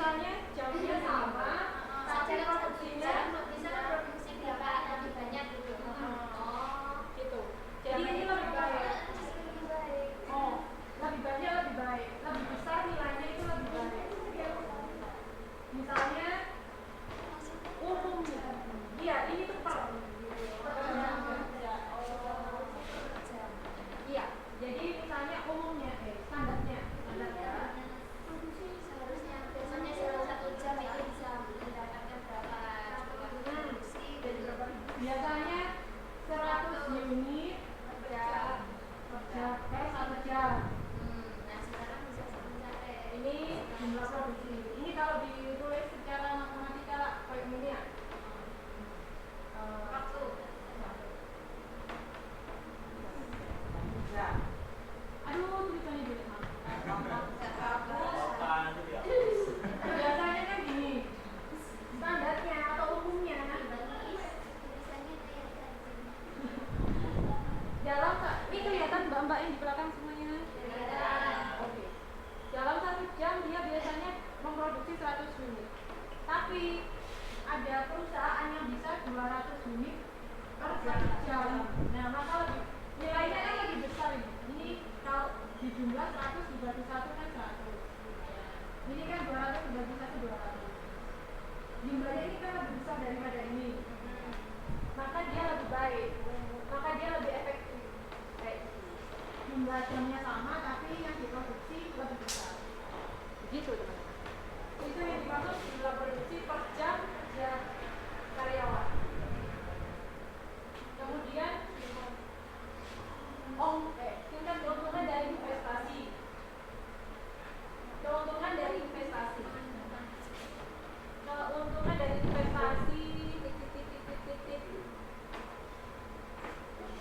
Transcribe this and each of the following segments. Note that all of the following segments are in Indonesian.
misalnya jamnya sama, tapi produksinya bisa produksi berapa lebih banyak gitu. Oh, gitu. Jadi ini lebih baik. Oh, lebih banyak lebih baik. Lebih besar nilainya itu lebih baik. Misalnya umumnya. Iya, ini tuh per jam kerja. Iya, jadi misalnya umumnya, standarnya ya. Seharusnya biasanya dalam 1 jam itu bisa mendapatkan berapa produksi dan berapa. Biasanya 100 unit kerja per 1 jam. Nah sekarang bisa mencapai Ini jumlah produksi. Ini kalau ditulis secara matematika kayak gini ya. waktu. Ya. Aduh, tulisannya jelek banget. Biasanya kan gini. Standarnya atau umumnya. Dalam ini kelihatan mbak-mbak yang di belakang semuanya. Oke. Dalam 1 jam dia biasanya memproduksi 100 unit. Tapi ada perusahaan yang bisa 200 unit per 1 jam. Nah, maka nilainya kan lebih besar ini. Ini kalau di jumlah 100 dibagi 1 kan 100. Ini kan 200 dibagi 1 200. Jumlahnya ini kan lebih besar daripada ini. Maka dia lebih baik. Maka dia lebih efektif. Jumlah jamnya sama tapi yang diproduksi lebih besar. Begitu teman-teman. Itu yang dimaksud jumlah produksi per jam kerja karyawan. Kemudian tingkat keuntungan dari investasi. Keuntungan dari investasi. Keuntungan dari investasi.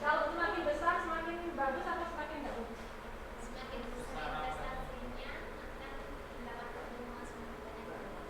Kalau semakin besar semakin bagus atau semakin tidak bagus? Semakin besar investasinya akan mendapatkan uang semakin banyak.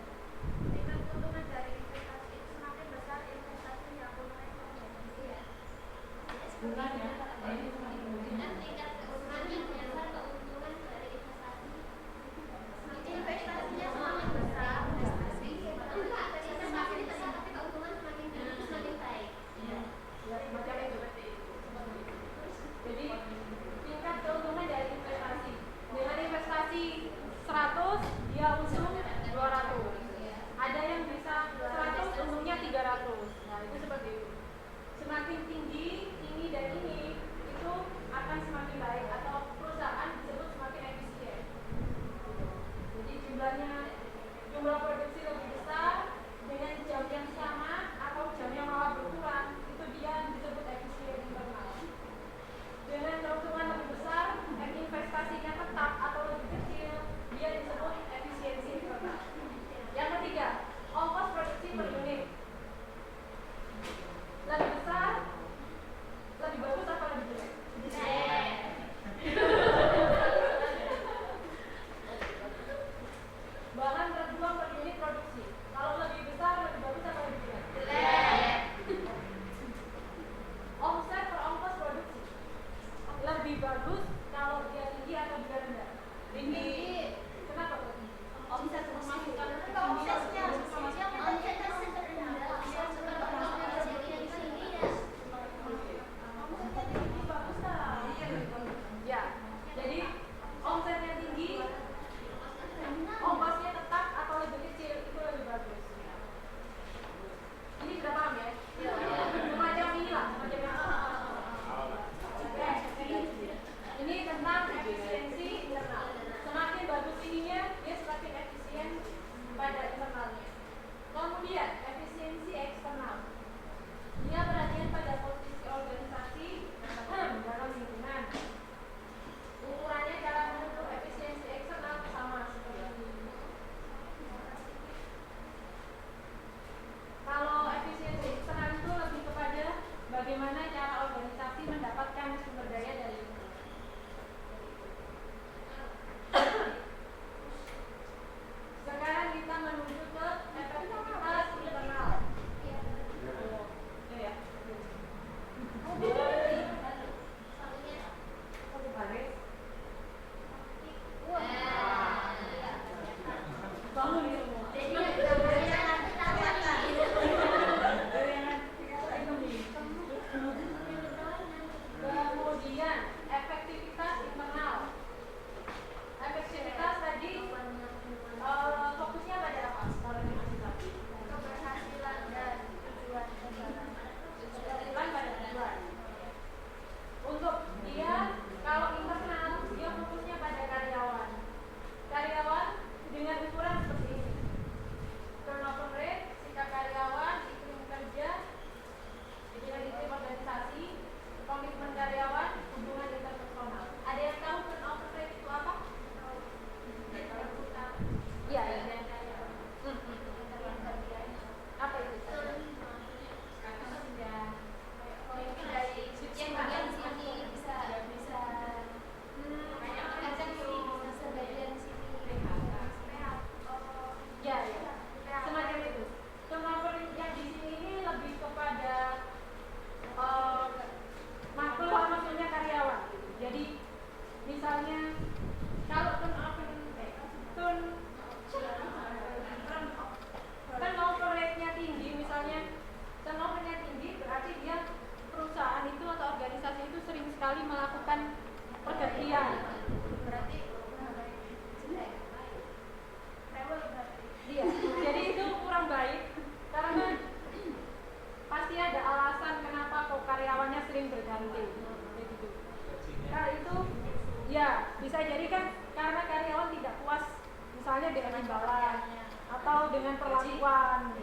dengan imbalan atau dengan perlakuan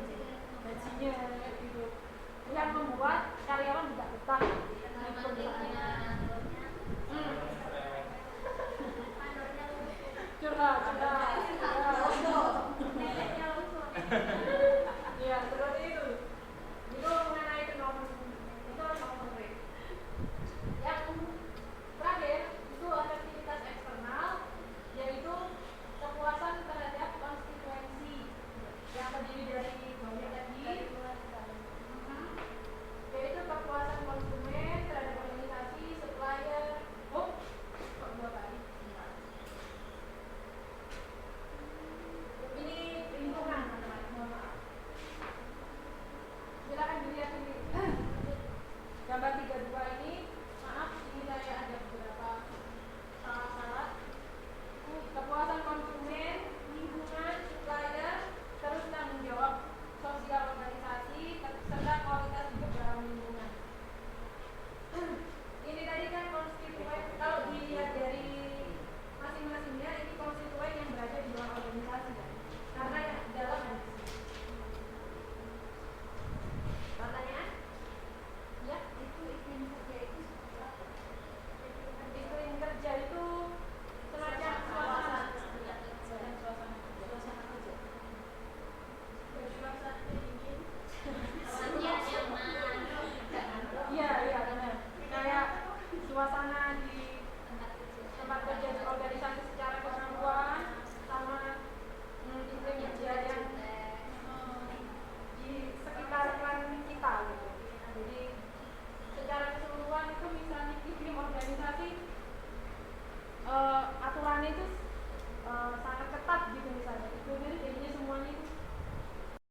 gajinya gitu yang membuat karyawan tidak betah di perusahaan. Curhat